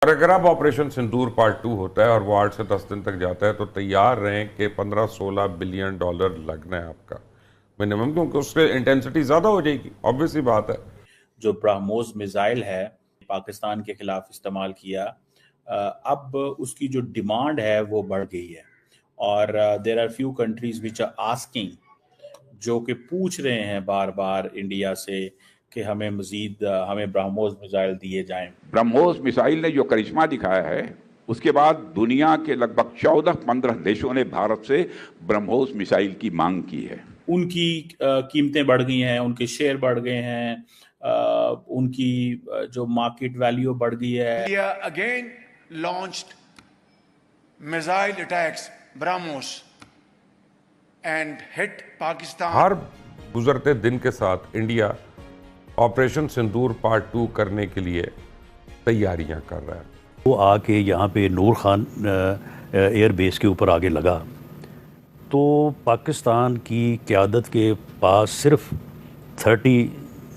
और अगर अब ऑपरेशन सिंदूर पार्ट 2 होता है और वो 8 से 10 दिन तक जाता है तो तैयार रहें कि 15-16 बिलियन डॉलर लगना है आपका मिनिमम, क्योंकि उससे इंटेंसिटी ज़्यादा हो जाएगी, ऑब्वियस सी बात है। जो ब्रह्मोस मिसाइल है पाकिस्तान के खिलाफ इस्तेमाल किया, अब उसकी जो डिमांड है वो बढ़ गई है और there are few countries which are asking, जो कि पूछ रहे हैं बार बार इंडिया से कि हमें मजीद हमें ब्रह्मोस मिसाइल दिए जाएं। ब्रह्मोस मिसाइल ने जो करिश्मा दिखाया है, उसके बाद दुनिया के लगभग 14-15 देशों ने भारत से ब्रह्मोस मिसाइल की मांग की है। उनकी कीमतें बढ़ गई हैं, उनके शेयर बढ़ गए हैं, उनकी जो मार्केट वैल्यू बढ़ गई है। India again launched missile attacks BrahMos and hit Pakistan. हर गुजरते दिन के साथ इंडिया ऑपरेशन सिंदूर पार्ट 2 करने के लिए तैयारियां कर रहा है। वो आके यहाँ पे नूर खान एयर बेस के ऊपर आगे लगा तो पाकिस्तान की क़यादत के पास सिर्फ 30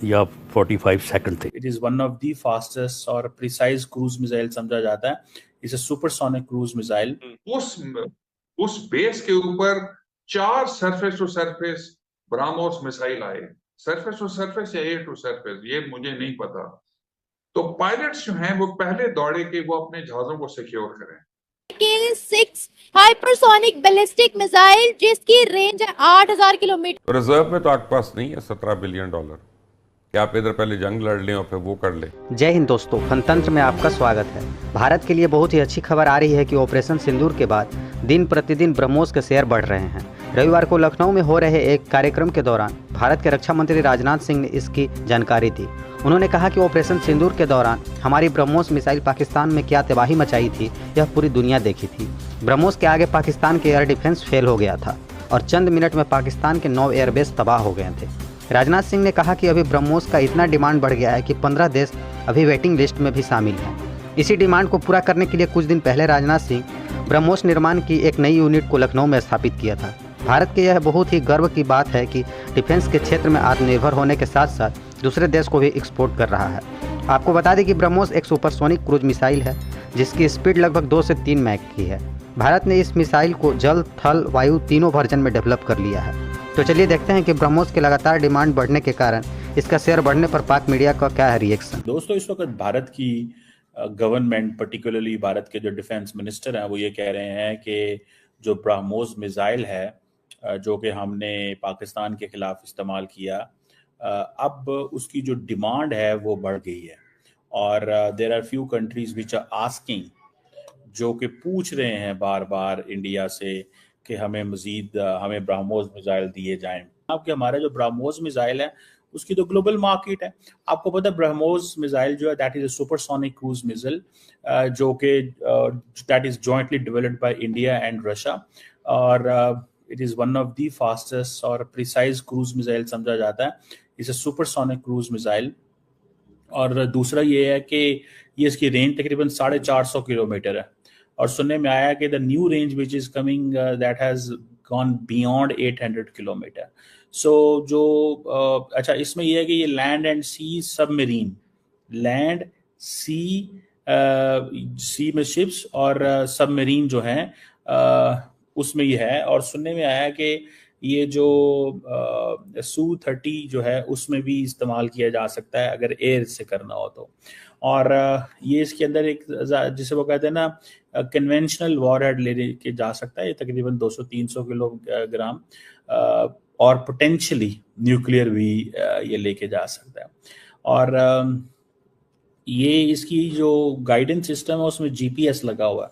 या 45 सेकंड थे। It is one of the fastest और प्रिसाइज क्रूज मिसाइल समझा जाता है। It's a supersonic cruise missile. उस बेस के ऊपर 4 surface to surface BrahMos missile आए, सरफेस टू सरफेस या एयर टू सरफेस ये मुझे नहीं पता। तो पायलट्स जो हैं वो पहले दौड़े कि वो अपने जहाजों को सिक्योर करें। K6 हाइपरसोनिक बैलिस्टिक मिसाइल जिसकी रेंज है 8000 किलोमीटर। रिजर्व में तो आपके पास नहीं है 17 बिलियन डॉलर कि आप इधर पहले जंग लड़ लें और फिर वो कर लें। जय हिंद दोस्तों, फनतंत्र में आपका स्वागत है। भारत के लिए बहुत ही अच्छी खबर आ रही है कि ऑपरेशन सिंदूर के बाद दिन प्रतिदिन ब्रह्मोस के शेयर बढ़ रहे हैं। रविवार को लखनऊ में हो रहे एक कार्यक्रम के दौरान भारत के रक्षा मंत्री राजनाथ सिंह ने इसकी जानकारी दी। उन्होंने कहा कि ऑपरेशन सिंदूर के दौरान हमारी ब्रह्मोस मिसाइल पाकिस्तान में क्या तबाही मचाई थी यह पूरी दुनिया देखी थी। ब्रह्मोस के आगे पाकिस्तान के एयर डिफेंस फेल हो गया था और चंद मिनट में पाकिस्तान के 9 एयरबेस तबाह हो गए थे। राजनाथ सिंह ने कहा कि अभी ब्रह्मोस का इतना डिमांड बढ़ गया है कि 15 देश अभी वेटिंग लिस्ट में भी शामिल हैं। इसी डिमांड को पूरा करने के लिए कुछ दिन पहले राजनाथ सिंह ब्रह्मोस निर्माण की एक नई यूनिट को लखनऊ में स्थापित किया था। भारत के यह बहुत ही गर्व की बात है कि डिफेंस के क्षेत्र में आत्मनिर्भर होने के साथ साथ दूसरे देश को भी एक्सपोर्ट कर रहा है। आपको बता दें कि ब्रह्मोस एक सुपरसोनिक क्रूज मिसाइल है जिसकी स्पीड लगभग 2 से 3 मैक की है। भारत ने इस मिसाइल को जल, थल, वायु तीनों वर्जन में डेवलप कर लिया है। तो चलिए देखते हैं कि ब्रह्मोस के लगातार डिमांड बढ़ने के कारण इसका शेयर बढ़ने पर पाक मीडिया का क्या है रिएक्शन। दोस्तों, इस वक्त भारत की गवर्नमेंट, पर्टिकुलरली भारत के जो डिफेंस मिनिस्टर हैं, वो ये कह रहे हैं कि जो ब्रह्मोस मिसाइल है जो कि हमने पाकिस्तान के खिलाफ इस्तेमाल किया, अब उसकी जो डिमांड है वो बढ़ गई है और there are few countries which are asking, जो कि पूछ रहे हैं बार बार इंडिया से कि हमें मजीद हमें ब्रह्मोस मिसाइल दिए जाएं। आपके हमारा जो ब्रह्मोस मिसाइल है उसकी तो ग्लोबल मार्केट है। आपको पता है ब्रह्मोस मिसाइल जो है that is a supersonic cruise missile जो कि that is jointly developed by India and Russia और it is one of the fastest और प्रिसाइज क्रूज मिसाइल समझा जाता है। It's a supersonic cruise missile और दूसरा ये है कि ये इसकी रेंज तकरीबन 450 किलोमीटर है और सुनने में आया कि the new range which is coming that has gone beyond 800 kilometre. So जो अच्छा, इसमें यह है कि ये land and sea submarine, land sea में शिप्स और सबमरीन जो है उसमें ये है। और सुनने में आया कि ये जो Su-30 जो है उसमें भी इस्तेमाल किया जा सकता है अगर एयर से करना हो तो। और ये इसके अंदर एक जिसे वो कहते हैं ना कन्वेंशनल वॉरहेड ले के जा सकता है, ये तकरीबन 200-300 किलोग्राम और पोटेंशियली न्यूक्लियर भी ये लेके जा सकता है। और ये इसकी जो गाइडेंस सिस्टम है उसमें GPS लगा हुआ है।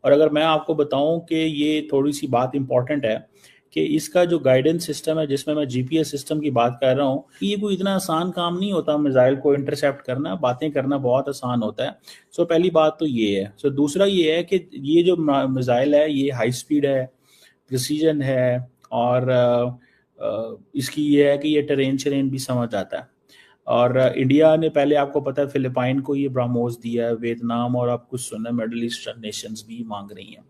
और अगर मैं आपको बताऊं कि ये थोड़ी सी बात इंपॉर्टेंट है कि इसका जो गाइडेंस सिस्टम है जिसमें मैं GPS सिस्टम की बात कर रहा हूँ, ये कोई इतना आसान काम नहीं होता मिसाइल को इंटरसेप्ट करना, बातें करना बहुत आसान होता है। सो पहली बात तो ये है। सो दूसरा ये है कि ये जो मिसाइल है ये हाई स्पीड है, प्रिसीजन है और इसकी ये है कि ये टेरेन शेरेन भी समझ आता है। और इंडिया ने पहले, आपको पता है, फिलिपाइन को ये ब्रह्मोस दिया है, वियतनाम और आप कुछ सुना मिडिल ईस्टर्न नेशंस भी मांग रही हैं।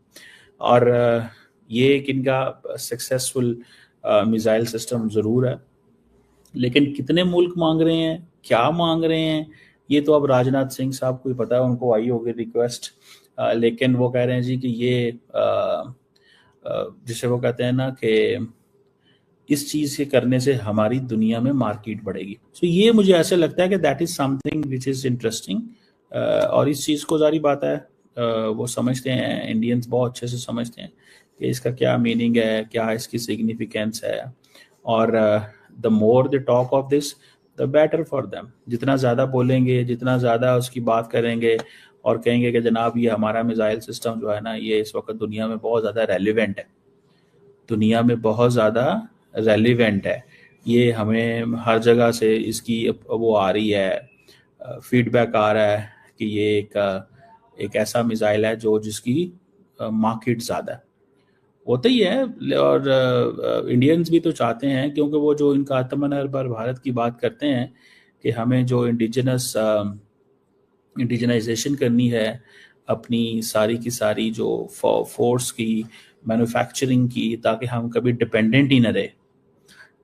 और ये एक इनका सक्सेसफुल मिसाइल सिस्टम ज़रूर है, लेकिन कितने मुल्क मांग रहे हैं, क्या मांग रहे हैं, ये तो अब राजनाथ सिंह साहब को ही पता है, उनको आई होगी रिक्वेस्ट, लेकिन वो कह रहे हैं जी कि ये जिसे वो कहते हैं ना कि इस चीज़ के करने से हमारी दुनिया में मार्केट बढ़ेगी। सो ये मुझे ऐसे लगता है कि that is something which is interesting, और इस चीज़ को जारी बात है वो समझते हैं, इंडियंस बहुत अच्छे से समझते हैं कि इसका क्या मीनिंग है, क्या इसकी सिग्निफिकेंस है, और the more the talk of this the better for them. जितना ज़्यादा बोलेंगे, जितना ज़्यादा उसकी बात करेंगे और कहेंगे कि जनाब ये हमारा मिसाइल सिस्टम जो है ना, ये इस वक्त दुनिया में बहुत ज़्यादा रेलिवेंट है, दुनिया में बहुत ज़्यादा रेलिवेंट है, ये हमें हर जगह से इसकी वो आ रही है, फीडबैक आ रहा है कि ये एक ऐसा मिसाइल है जो जिसकी मार्केट ज़्यादा है, होता ही है। और इंडियंस भी तो चाहते हैं, क्योंकि वो जो इनका आत्मनिर्भर भारत की बात करते हैं कि हमें जो इंडिजनाइजेशन करनी है अपनी सारी की सारी जो फोर्स की, मैन्युफैक्चरिंग की, ताकि हम कभी डिपेंडेंट ही न रहे।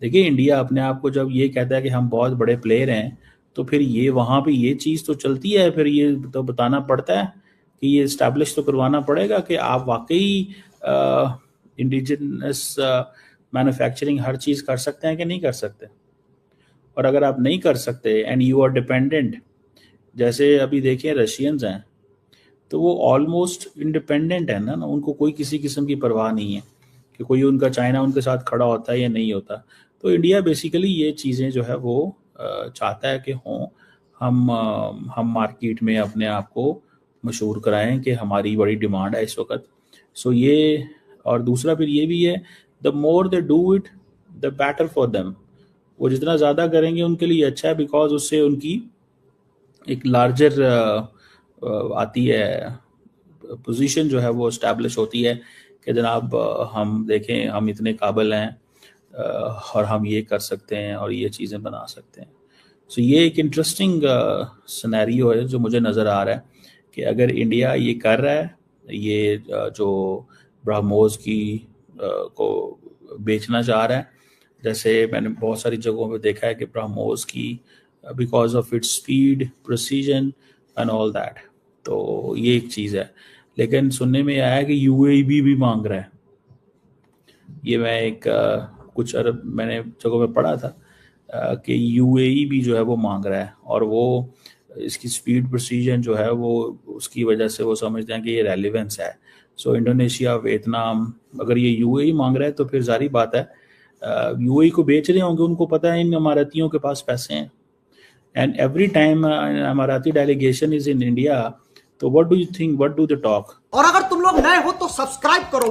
देखिए, इंडिया अपने आप को जब ये कहता है कि हम बहुत बड़े प्लेयर हैं, तो फिर ये वहाँ पे ये चीज़ तो चलती है, फिर ये तो बताना पड़ता है कि ये इस्टेब्लिश तो करवाना पड़ेगा कि आप वाकई इंडिजिनस मैन्युफैक्चरिंग हर चीज़ कर सकते हैं कि नहीं कर सकते। और अगर आप नहीं कर सकते एंड यू आर डिपेंडेंट, जैसे अभी देखिए रशियंस हैं, तो वो ऑलमोस्ट इंडिपेंडेंट है ना, उनको कोई किसी किस्म की परवाह नहीं है कि कोई उनका चाइना उनके साथ खड़ा होता है या नहीं होता। तो इंडिया बेसिकली ये चीज़ें जो है वो चाहता है कि हों, हम मार्केट में अपने आप को मशहूर कराएं कि हमारी बड़ी डिमांड है इस वक्त। सो ये, और दूसरा फिर ये भी है, the more they do it the better for them. वो जितना ज़्यादा करेंगे उनके लिए अच्छा है, बिकॉज उससे उनकी एक लार्जर आती है पोजीशन जो है वो इस्टेब्लिश होती है कि जनाब हम देखें, हम इतने काबिल हैं और हम ये कर सकते हैं और ये चीज़ें बना सकते हैं। सो ये एक इंटरेस्टिंग सिनेरियो है जो मुझे नज़र आ रहा है कि अगर इंडिया ये कर रहा है, ये जो ब्रह्मोस की को बेचना चाह रहा है, जैसे मैंने बहुत सारी जगहों पे देखा है कि ब्रह्मोस की because of its speed, precision and all that, तो ये एक चीज़ है। लेकिन सुनने में आया कि यूएई भी मांग रहा है। ये मैं एक कुछ अरब मैंने जगहों पे पढ़ा था कि यूएई भी जो है वो मांग रहा है, और वो इसकी स्पीड, प्रिसीजन जो है वो उसकी वजह से वो समझते हैं कि ये रेलिवेंस है। सो इंडोनेशिया, वियतनाम, अगर ये यूएई मांग रहा है तो फिर जारी बात है यूएई को बेच रहे होंगे, उनको पता है इन अमारातियों के पास पैसे हैं। And every time Emirati delegation is in India, तो what do you think, what do they talk? और अगर तुम लोग नए हो तो सब्सक्राइब करो।